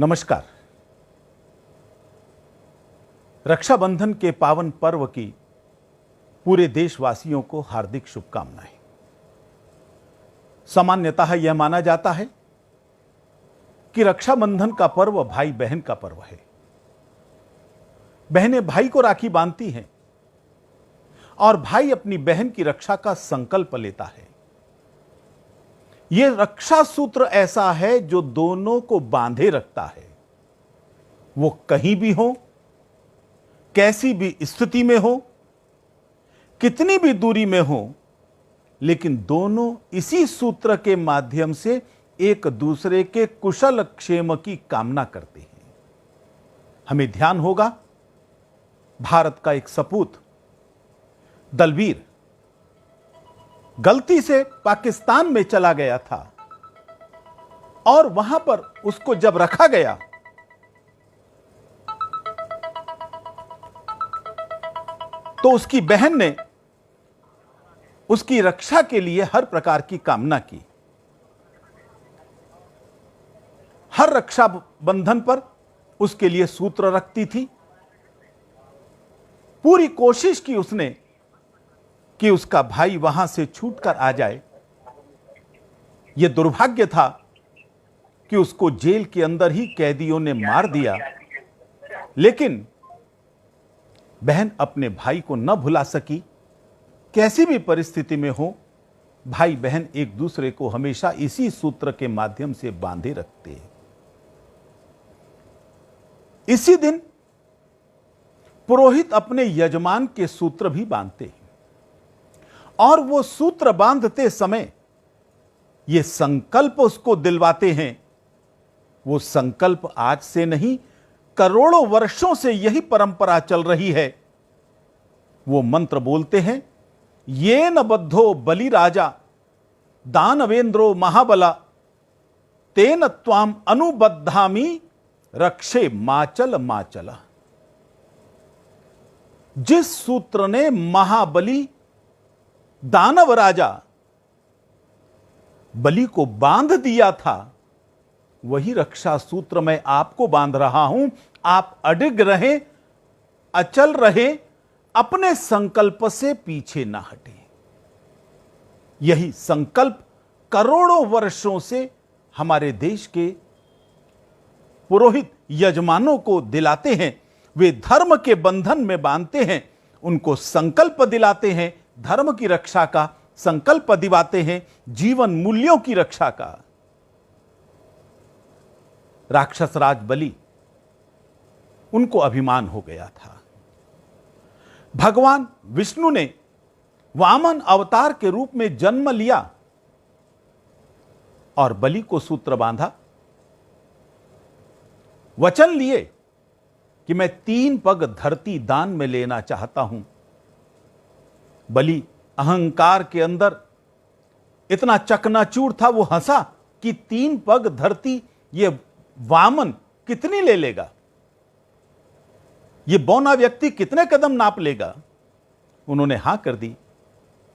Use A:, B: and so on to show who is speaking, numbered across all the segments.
A: नमस्कार। रक्षाबंधन के पावन पर्व की पूरे देशवासियों को हार्दिक शुभकामनाएं। सामान्यतः यह माना जाता है कि रक्षाबंधन का पर्व भाई बहन का पर्व है। बहनें भाई को राखी बांधती हैं और भाई अपनी बहन की रक्षा का संकल्प लेता है। यह रक्षा सूत्र ऐसा है जो दोनों को बांधे रखता है। वो कहीं भी हो, कैसी भी स्थिति में हो, कितनी भी दूरी में हो, लेकिन दोनों इसी सूत्र के माध्यम से एक दूसरे के कुशल क्षेम की कामना करते हैं। हमें ध्यान होगा, भारत का एक सपूत दलवीर गलती से पाकिस्तान में चला गया था और वहां पर उसको जब रखा गया तो उसकी बहन ने उसकी रक्षा के लिए हर प्रकार की कामना की। हर रक्षा बंधन पर उसके लिए सूत्र रखती थी। पूरी कोशिश की उसने कि उसका भाई वहां से छूटकर आ जाए। यह दुर्भाग्य था कि उसको जेल के अंदर ही कैदियों ने मार दिया, लेकिन बहन अपने भाई को न भुला सकी। कैसी भी परिस्थिति में हो, भाई बहन एक दूसरे को हमेशा इसी सूत्र के माध्यम से बांधे रखते हैं। इसी दिन पुरोहित अपने यजमान के सूत्र भी बांधते हैं और वो सूत्र बांधते समय ये संकल्प उसको दिलवाते हैं। वो संकल्प आज से नहीं, करोड़ों वर्षों से यही परंपरा चल रही है। वो मंत्र बोलते हैं, ये न बद्धो बलि राजा दानवेंद्रो महाबला तेन त्वाम अनुबद्धामि रक्षे माचल माचला। जिस सूत्र ने महाबली दानव राजा बलि को बांध दिया था, वही रक्षा सूत्र मैं आपको बांध रहा हूं। आप अडिग रहें, अचल रहें, अपने संकल्प से पीछे ना हटें। यही संकल्प करोड़ों वर्षों से हमारे देश के पुरोहित यजमानों को दिलाते हैं। वे धर्म के बंधन में बांधते हैं, उनको संकल्प दिलाते हैं, धर्म की रक्षा का संकल्प दिवाते हैं, जीवन मूल्यों की रक्षा का। राक्षस राज बलि, उनको अभिमान हो गया था। भगवान विष्णु ने वामन अवतार के रूप में जन्म लिया और बलि को सूत्र बांधा। वचन लिए कि मैं 3 पग धरती दान में लेना चाहता हूं। बलि अहंकार के अंदर इतना चकनाचूर था, वो हंसा कि 3 पग धरती ये वामन कितनी ले लेगा, ये बौना व्यक्ति कितने कदम नाप लेगा। उन्होंने हां कर दी।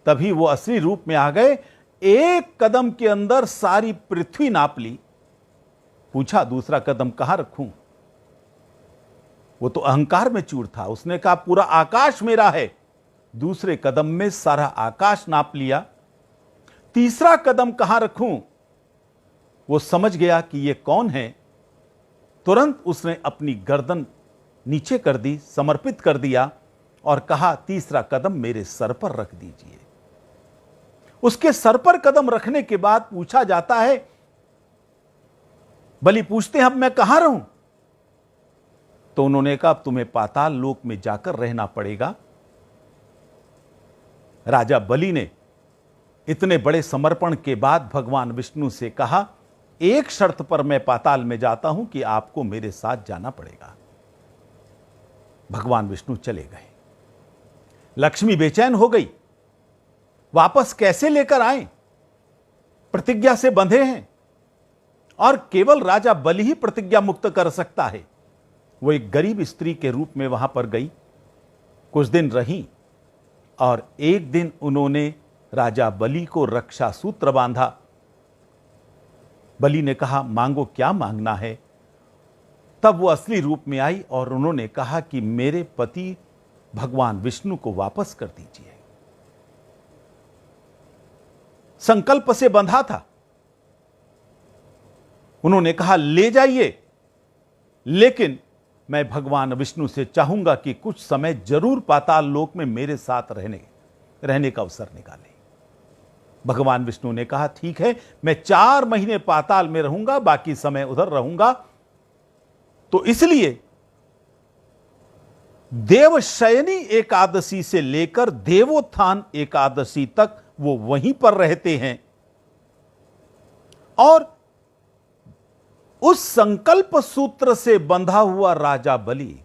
A: तभी वो असली रूप में आ गए। 1 कदम के अंदर सारी पृथ्वी नाप ली। पूछा, दूसरा कदम कहां रखूं? वो तो अहंकार में चूर था। उसने कहा, पूरा आकाश मेरा है। दूसरे कदम में सारा आकाश नाप लिया। तीसरा कदम कहां रखूं? वो समझ गया कि ये कौन है। तुरंत उसने अपनी गर्दन नीचे कर दी, समर्पित कर दिया और कहा, तीसरा कदम मेरे सर पर रख दीजिए। उसके सर पर कदम रखने के बाद पूछा जाता है, बलि पूछते हैं, अब मैं कहां रहूं? तो उन्होंने कहा, अब तुम्हें पाताल लोक में जाकर रहना पड़ेगा। राजा बलि ने इतने बड़े समर्पण के बाद भगवान विष्णु से कहा, एक शर्त पर मैं पाताल में जाता हूं कि आपको मेरे साथ जाना पड़ेगा। भगवान विष्णु चले गए। लक्ष्मी बेचैन हो गई, वापस कैसे लेकर आए? प्रतिज्ञा से बंधे हैं और केवल राजा बलि ही प्रतिज्ञा मुक्त कर सकता है। वो एक गरीब स्त्री के रूप में वहां पर गई, कुछ दिन रही और एक दिन उन्होंने राजा बलि को रक्षा सूत्र बांधा। बलि ने कहा, मांगो, क्या मांगना है? तब वो असली रूप में आई और उन्होंने कहा कि मेरे पति भगवान विष्णु को वापस कर दीजिए। संकल्प से बंधा था। उन्होंने कहा ले जाइए, लेकिन मैं भगवान विष्णु से चाहूंगा कि कुछ समय जरूर पाताल लोक में मेरे साथ रहने का अवसर निकालें। भगवान विष्णु ने कहा ठीक है, मैं 4 महीने पाताल में रहूंगा, बाकी समय उधर रहूंगा। तो इसलिए देवशयनी एकादशी से लेकर देवोत्थान एकादशी तक वो वहीं पर रहते हैं और उस संकल्प सूत्र से बंधा हुआ राजा बलि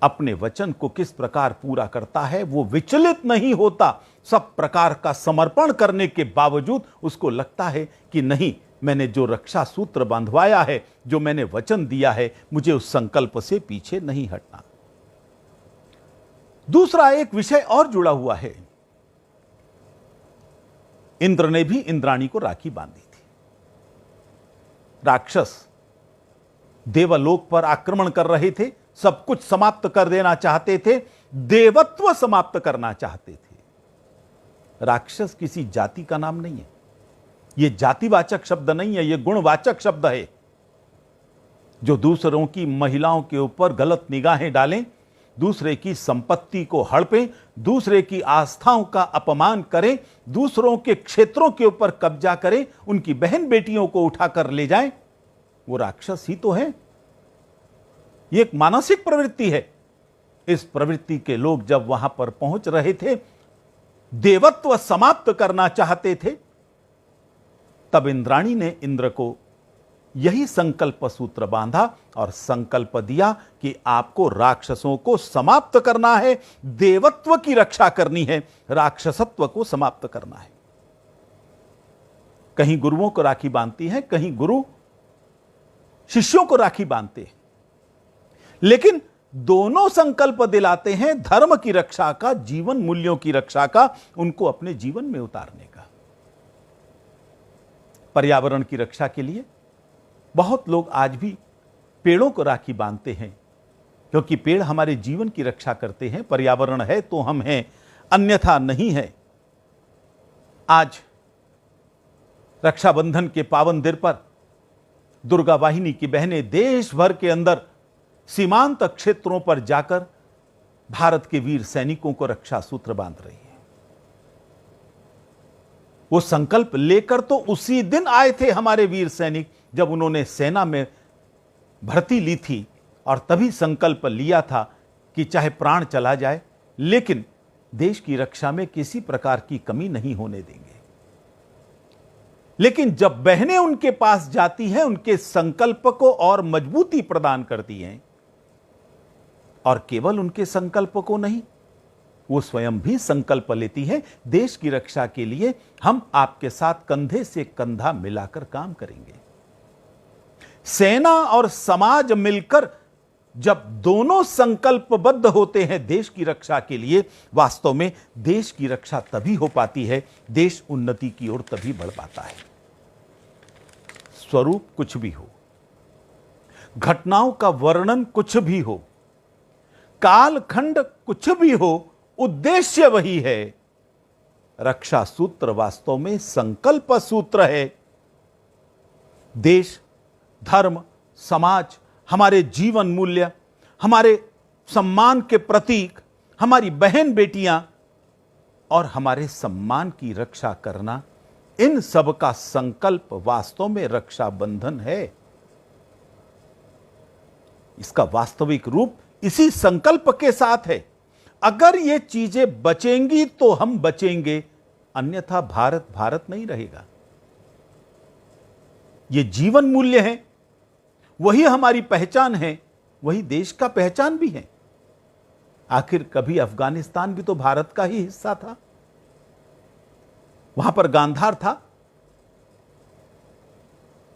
A: अपने वचन को किस प्रकार पूरा करता है, वो विचलित नहीं होता। सब प्रकार का समर्पण करने के बावजूद उसको लगता है कि नहीं, मैंने जो रक्षा सूत्र बांधवाया है, जो मैंने वचन दिया है, मुझे उस संकल्प से पीछे नहीं हटना। दूसरा एक विषय और जुड़ा हुआ है। इंद्र ने भी इंद्राणी को राखी बांधी थी। राक्षस देवलोक पर आक्रमण कर रहे थे, सब कुछ समाप्त कर देना चाहते थे, देवत्व समाप्त करना चाहते थे। राक्षस किसी जाति का नाम नहीं है, यह जातिवाचक शब्द नहीं है, यह गुणवाचक शब्द है। जो दूसरों की महिलाओं के ऊपर गलत निगाहें डालें, दूसरे की संपत्ति को हड़पें, दूसरे की आस्थाओं का अपमान करें, दूसरों के क्षेत्रों के ऊपर कब्जा करें, उनकी बहन बेटियों को उठाकर ले जाएं, वो राक्षस ही तो है। ये एक मानसिक प्रवृत्ति है। इस प्रवृत्ति के लोग जब वहां पर पहुंच रहे थे, देवत्व समाप्त करना चाहते थे, तब इंद्राणी ने इंद्र को यही संकल्प सूत्र बांधा और संकल्प दिया कि आपको राक्षसों को समाप्त करना है, देवत्व की रक्षा करनी है, राक्षसत्व को समाप्त करना है। कहीं गुरुओं को राखी बांधती है, कहीं गुरु शिष्यों को राखी बांधते हैं, लेकिन दोनों संकल्प दिलाते हैं धर्म की रक्षा का, जीवन मूल्यों की रक्षा का, उनको अपने जीवन में उतारने का। पर्यावरण की रक्षा के लिए बहुत लोग आज भी पेड़ों को राखी बांधते हैं, क्योंकि पेड़ हमारे जीवन की रक्षा करते हैं। पर्यावरण है तो हम हैं, अन्यथा नहीं है। आज रक्षाबंधन के पावन दिन पर दुर्गा वाहिनी की बहनें देश भर के अंदर सीमांत क्षेत्रों पर जाकर भारत के वीर सैनिकों को रक्षा सूत्र बांध रही है। वो संकल्प लेकर तो उसी दिन आए थे हमारे वीर सैनिक, जब उन्होंने सेना में भर्ती ली थी, और तभी संकल्प लिया था कि चाहे प्राण चला जाए, लेकिन देश की रक्षा में किसी प्रकार की कमी नहीं होने देंगे। लेकिन जब बहनें उनके पास जाती हैं, उनके संकल्प को और मजबूती प्रदान करती हैं, और केवल उनके संकल्प को नहीं, वो स्वयं भी संकल्प लेती है, देश की रक्षा के लिए हम आपके साथ कंधे से कंधा मिलाकर काम करेंगे। सेना और समाज मिलकर जब दोनों संकल्पबद्ध होते हैं देश की रक्षा के लिए, वास्तव में देश की रक्षा तभी हो पाती है, देश उन्नति की ओर तभी बढ़ पाता है। स्वरूप कुछ भी हो, घटनाओं का वर्णन कुछ भी हो, कालखंड कुछ भी हो, उद्देश्य वही है। रक्षा सूत्र वास्तव में संकल्प सूत्र है। देश, धर्म, समाज, हमारे जीवन मूल्य, हमारे सम्मान के प्रतीक, हमारी बहन बेटियां और हमारे सम्मान की रक्षा करना, इन सब का संकल्प वास्तव में रक्षा बंधन है। इसका वास्तविक रूप इसी संकल्प के साथ है। अगर ये चीजें बचेंगी तो हम बचेंगे, अन्यथा भारत भारत नहीं रहेगा। ये जीवन मूल्य है, वही हमारी पहचान है, वही देश का पहचान भी है। आखिर कभी अफगानिस्तान भी तो भारत का ही हिस्सा था, वहां पर गांधार था।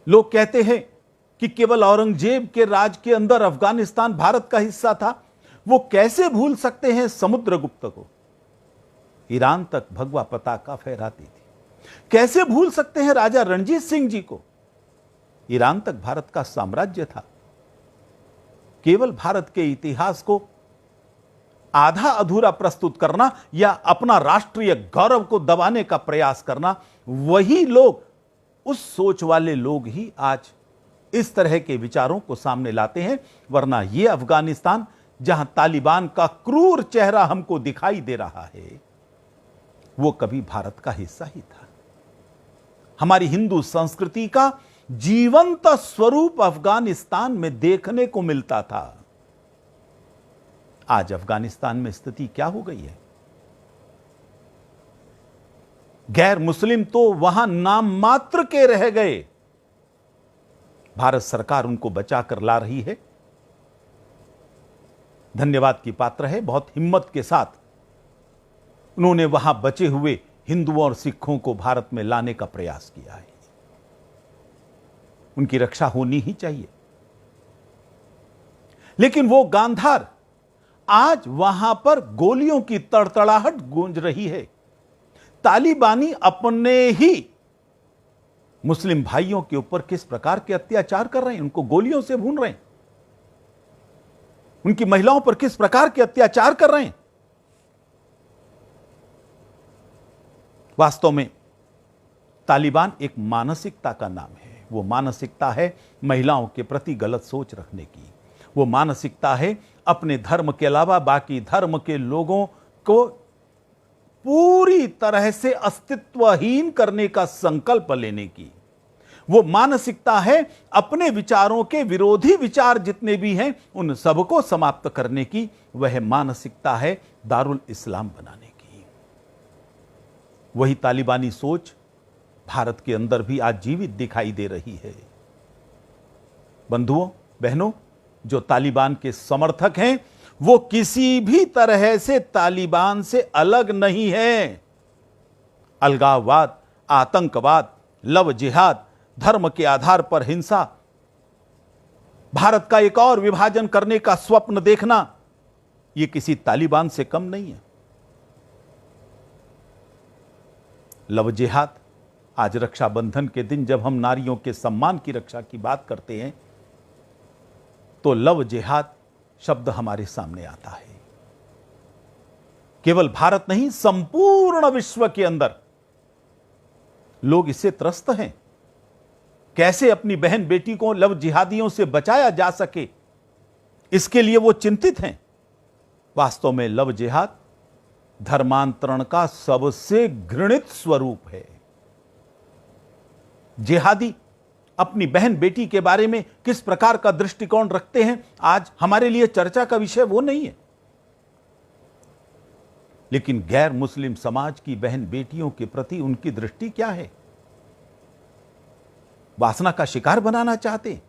A: लोग कहते हैं कि केवल औरंगजेब के राज के अंदर अफगानिस्तान भारत का हिस्सा था। वो कैसे भूल सकते हैं समुद्रगुप्त को, ईरान तक भगवा पताका फहराती थी। कैसे भूल सकते हैं राजा रणजीत सिंह जी को, ईरान तक भारत का साम्राज्य था। केवल भारत के इतिहास को आधा अधूरा प्रस्तुत करना या अपना राष्ट्रीय गौरव को दबाने का प्रयास करना, वही लोग, उस सोच वाले लोग ही आज इस तरह के विचारों को सामने लाते हैं। वरना यह अफगानिस्तान जहां तालिबान का क्रूर चेहरा हमको दिखाई दे रहा है, वो कभी भारत का हिस्सा ही था। हमारी हिंदू संस्कृति का जीवंत स्वरूप अफगानिस्तान में देखने को मिलता था। आज अफगानिस्तान में स्थिति क्या हो गई है? गैर मुस्लिम तो वहां नाम मात्र के रह गए। भारत सरकार उनको बचाकर ला रही है, धन्यवाद की पात्र है। बहुत हिम्मत के साथ उन्होंने वहां बचे हुए हिंदुओं और सिखों को भारत में लाने का प्रयास किया है। उनकी रक्षा होनी ही चाहिए। लेकिन वो गांधार, आज वहां पर गोलियों की तड़तड़ाहट गूंज रही है। तालिबानी अपने ही मुस्लिम भाइयों के ऊपर किस प्रकार के अत्याचार कर रहे हैं, उनको गोलियों से भून रहे हैं, उनकी महिलाओं पर किस प्रकार के अत्याचार कर रहे हैं। वास्तव में तालिबान एक मानसिकता का नाम है। वो मानसिकता है महिलाओं के प्रति गलत सोच रखने की। वो मानसिकता है अपने धर्म के अलावा बाकी धर्म के लोगों को पूरी तरह से अस्तित्वहीन करने का संकल्प लेने की। वो मानसिकता है अपने विचारों के विरोधी विचार जितने भी हैं उन सबको समाप्त करने की। वह मानसिकता है दारुल इस्लाम बनाने की। वही तालिबानी सोच भारत के अंदर भी आज जीवित दिखाई दे रही है। बंधुओं, बहनों, जो तालिबान के समर्थक हैं वो किसी भी तरह से तालिबान से अलग नहीं है। अलगाववाद, आतंकवाद, लव जिहाद, धर्म के आधार पर हिंसा, भारत का एक और विभाजन करने का स्वप्न देखना, यह किसी तालिबान से कम नहीं है। लव जिहाद, आज रक्षाबंधन के दिन जब हम नारियों के सम्मान की रक्षा की बात करते हैं तो लव जिहाद शब्द हमारे सामने आता है। केवल भारत नहीं, संपूर्ण विश्व के अंदर लोग इससे त्रस्त हैं। कैसे अपनी बहन बेटी को लव जिहादियों से बचाया जा सके, इसके लिए वो चिंतित हैं। वास्तव में लव जिहाद धर्मांतरण का सबसे घृणित स्वरूप है। जिहादी अपनी बहन बेटी के बारे में किस प्रकार का दृष्टिकोण रखते हैं, आज हमारे लिए चर्चा का विषय वो नहीं है। लेकिन गैर मुस्लिम समाज की बहन बेटियों के प्रति उनकी दृष्टि क्या है? वासना का शिकार बनाना चाहते हैं।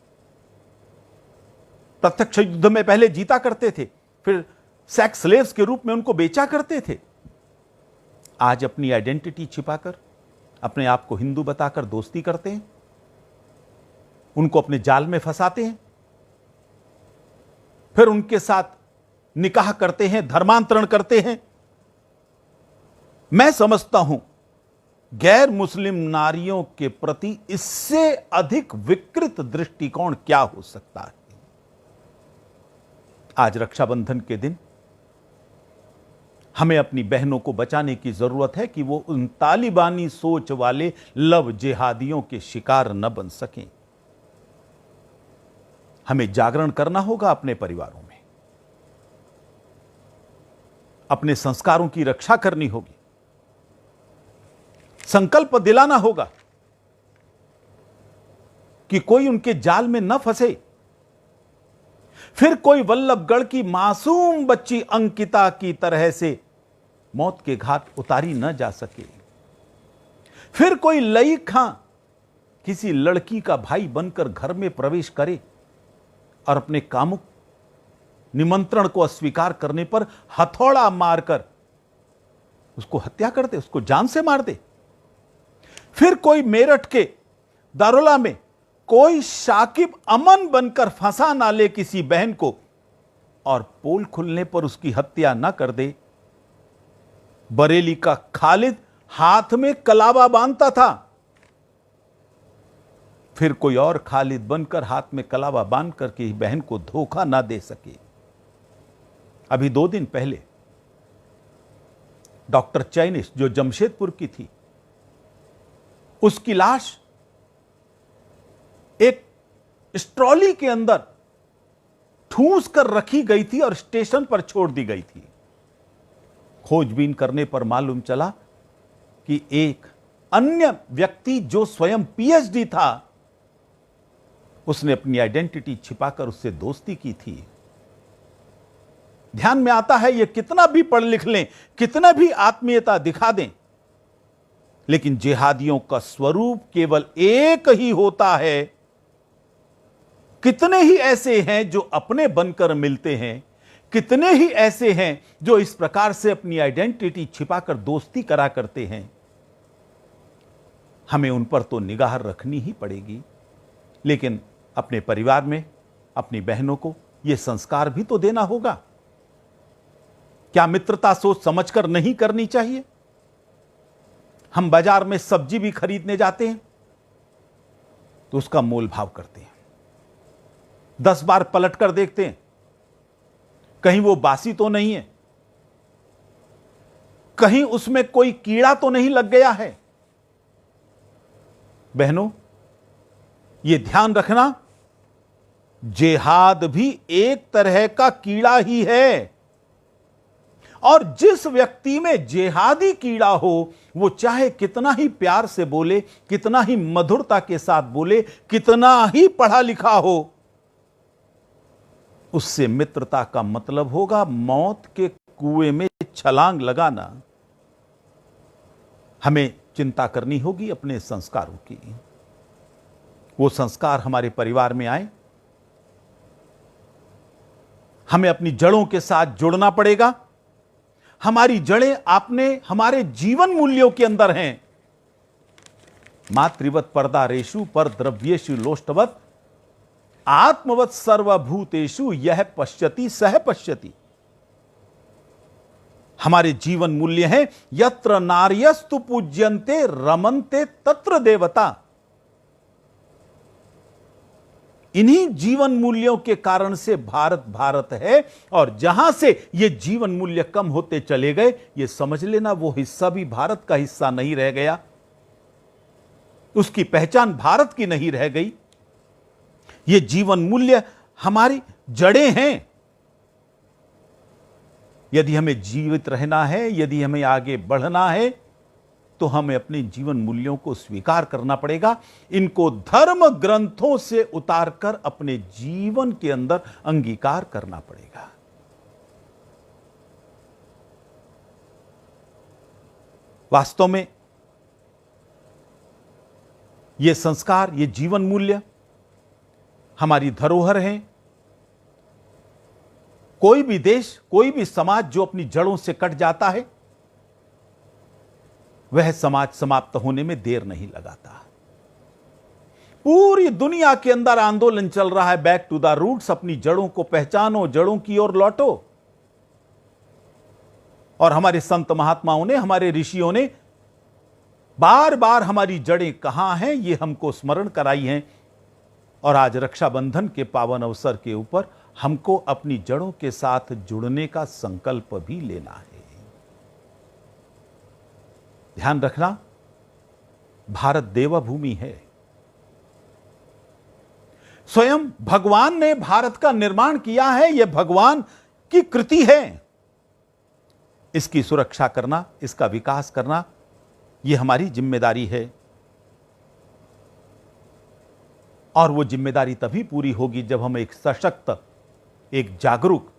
A: प्रत्यक्ष युद्ध में पहले जीता करते थे, फिर सेक्स स्लेव्स के रूप में उनको बेचा करते थे। आज अपनी आइडेंटिटी छिपाकर, अपने आप को हिंदू बताकर दोस्ती करते हैं, उनको अपने जाल में फंसाते हैं, फिर उनके साथ निकाह करते हैं, धर्मांतरण करते हैं। मैं समझता हूं गैर मुस्लिम नारियों के प्रति इससे अधिक विकृत दृष्टिकोण क्या हो सकता है। आज रक्षाबंधन के दिन हमें अपनी बहनों को बचाने की जरूरत है कि वो उन तालिबानी सोच वाले लव जिहादियों के शिकार न बन सकें। हमें जागरण करना होगा अपने परिवारों में, अपने संस्कारों की रक्षा करनी होगी, संकल्प दिलाना होगा कि कोई उनके जाल में न फंसे, फिर कोई वल्लभगढ़ की मासूम बच्ची अंकिता की तरह से मौत के घाट उतारी न जा सके, फिर कोई लई खां किसी लड़की का भाई बनकर घर में प्रवेश करे और अपने कामुक निमंत्रण को अस्वीकार करने पर हथौड़ा मारकर उसको हत्या कर दे, उसको जान से मार दे। फिर कोई मेरठ के दारुला में कोई शाकिब अमन बनकर फंसा ना ले किसी बहन को और पोल खुलने पर उसकी हत्या ना कर दे। बरेली का खालिद हाथ में कलावा बांधता था, फिर कोई और खालिद बनकर हाथ में कलावा बांध करके बहन को धोखा ना दे सके। अभी 2 दिन पहले डॉक्टर चैनिश जो जमशेदपुर की थी, उसकी लाश एक ट्रॉली के अंदर ठूंस कर रखी गई थी और स्टेशन पर छोड़ दी गई थी। खोजबीन करने पर मालूम चला कि एक अन्य व्यक्ति जो स्वयं पीएचडी था, उसने अपनी आइडेंटिटी छिपाकर उससे दोस्ती की थी। ध्यान में आता है, ये कितना भी पढ़ लिख लें, कितना भी आत्मीयता दिखा दें, लेकिन जिहादियों का स्वरूप केवल एक ही होता है। कितने ही ऐसे हैं जो अपने बनकर मिलते हैं, कितने ही ऐसे हैं जो इस प्रकार से अपनी आइडेंटिटी छिपाकर दोस्ती करा करते हैं। हमें उन पर तो निगाह रखनी ही पड़ेगी, लेकिन अपने परिवार में अपनी बहनों को यह संस्कार भी तो देना होगा। क्या मित्रता सोच समझकर नहीं करनी चाहिए? हम बाजार में सब्जी भी खरीदने जाते हैं तो उसका मोल भाव करते हैं, 10 बार पलट कर देखते हैं कहीं वो बासी तो नहीं है, कहीं उसमें कोई कीड़ा तो नहीं लग गया है। बहनों, ये ध्यान रखना, जिहाद भी एक तरह का कीड़ा ही है, और जिस व्यक्ति में जिहादी कीड़ा हो, वो चाहे कितना ही प्यार से बोले, कितना ही मधुरता के साथ बोले, कितना ही पढ़ा लिखा हो, उससे मित्रता का मतलब होगा मौत के कुएं में छलांग लगाना। हमें चिंता करनी होगी अपने संस्कारों की। वो संस्कार हमारे परिवार में आए, हमें अपनी जड़ों के साथ जुड़ना पड़ेगा। हमारी जड़ें हमारे जीवन मूल्यों के अंदर हैं। मातृवत पर्दारेषु पर द्रव्येषु लोष्टवत आत्मवत सर्वभूतेषु यह पश्यति सह पश्यति। हमारे जीवन मूल्य हैं, यत्र नार्यस्तु पूज्यन्ते रमन्ते तत्र देवता। इन्हीं जीवन मूल्यों के कारण से भारत भारत है, और जहां से ये जीवन मूल्य कम होते चले गए, ये समझ लेना वो हिस्सा भी भारत का हिस्सा नहीं रह गया, उसकी पहचान भारत की नहीं रह गई। ये जीवन मूल्य हमारी जड़ें हैं। यदि हमें जीवित रहना है, यदि हमें आगे बढ़ना है, तो हमें अपने जीवन मूल्यों को स्वीकार करना पड़ेगा। इनको धर्म ग्रंथों से उतारकर अपने जीवन के अंदर अंगीकार करना पड़ेगा। वास्तव में ये संस्कार, ये जीवन मूल्य हमारी धरोहर हैं। कोई भी देश, कोई भी समाज जो अपनी जड़ों से कट जाता है, वह समाज समाप्त होने में देर नहीं लगाता। पूरी दुनिया के अंदर आंदोलन चल रहा है, बैक टू द रूट्स, अपनी जड़ों को पहचानो, जड़ों की ओर लौटो। और हमारे संत महात्माओं ने, हमारे ऋषियों ने बार बार हमारी जड़ें कहां हैं ये हमको स्मरण कराई हैं। और आज रक्षाबंधन के पावन अवसर के ऊपर हमको अपनी जड़ों के साथ जुड़ने का संकल्प भी लेना है। ध्यान रखना, भारत देवभूमि है। स्वयं भगवान ने भारत का निर्माण किया है, यह भगवान की कृति है। इसकी सुरक्षा करना, इसका विकास करना, यह हमारी जिम्मेदारी है। और वो जिम्मेदारी तभी पूरी होगी जब हम एक सशक्त, एक जागरूक,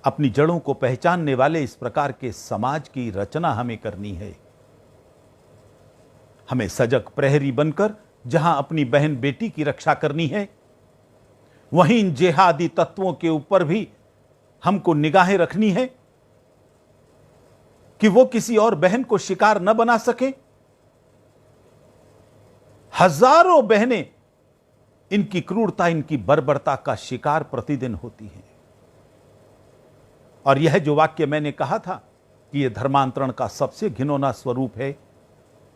A: अपनी जड़ों को पहचानने वाले इस प्रकार के समाज की रचना हमें करनी है। हमें सजग प्रहरी बनकर जहां अपनी बहन बेटी की रक्षा करनी है, वहीं इन जिहादी तत्वों के ऊपर भी हमको निगाहें रखनी है कि वो किसी और बहन को शिकार न बना सके। हजारों बहनें इनकी क्रूरता, इनकी बर्बरता का शिकार प्रतिदिन होती हैं। और यह जो वाक्य मैंने कहा था कि यह धर्मांतरण का सबसे घिनौना स्वरूप है,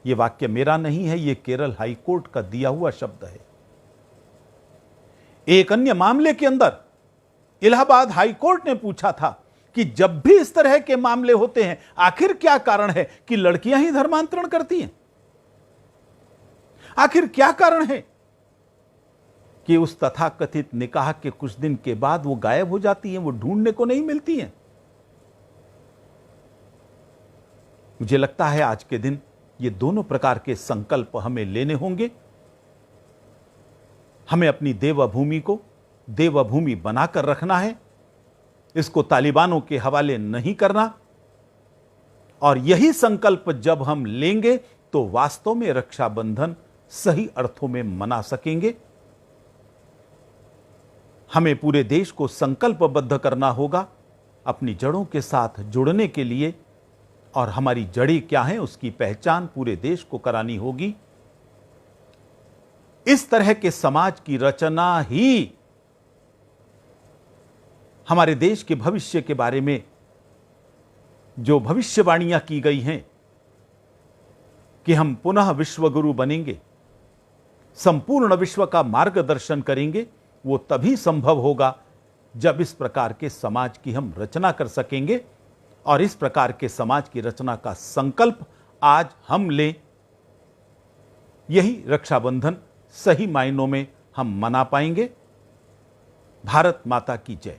A: यह वाक्य मेरा नहीं है, यह केरल हाईकोर्ट का दिया हुआ शब्द है। एक अन्य मामले के अंदर इलाहाबाद हाईकोर्ट ने पूछा था कि जब भी इस तरह के मामले होते हैं, आखिर क्या कारण है कि लड़कियां ही धर्मांतरण करती हैं? आखिर क्या कारण है कि उस तथाकथित निकाह के कुछ दिन के बाद वो गायब हो जाती हैं, वो ढूंढने को नहीं मिलती हैं? मुझे लगता है आज के दिन ये दोनों प्रकार के संकल्प हमें लेने होंगे। हमें अपनी देवभूमि को देवभूमि बनाकर रखना है, इसको तालिबानों के हवाले नहीं करना। और यही संकल्प जब हम लेंगे तो वास्तव में रक्षाबंधन सही अर्थों में मना सकेंगे। हमें पूरे देश को संकल्पबद्ध करना होगा अपनी जड़ों के साथ जुड़ने के लिए, और हमारी जड़ी क्या है उसकी पहचान पूरे देश को करानी होगी। इस तरह के समाज की रचना ही हमारे देश के भविष्य के बारे में जो भविष्यवाणियां की गई हैं कि हम पुनः विश्वगुरु बनेंगे, संपूर्ण विश्व का मार्गदर्शन करेंगे, वो तभी संभव होगा जब इस प्रकार के समाज की हम रचना कर सकेंगे। और इस प्रकार के समाज की रचना का संकल्प आज हम लें, यही रक्षाबंधन सही मायनों में हम मना पाएंगे। भारत माता की जय।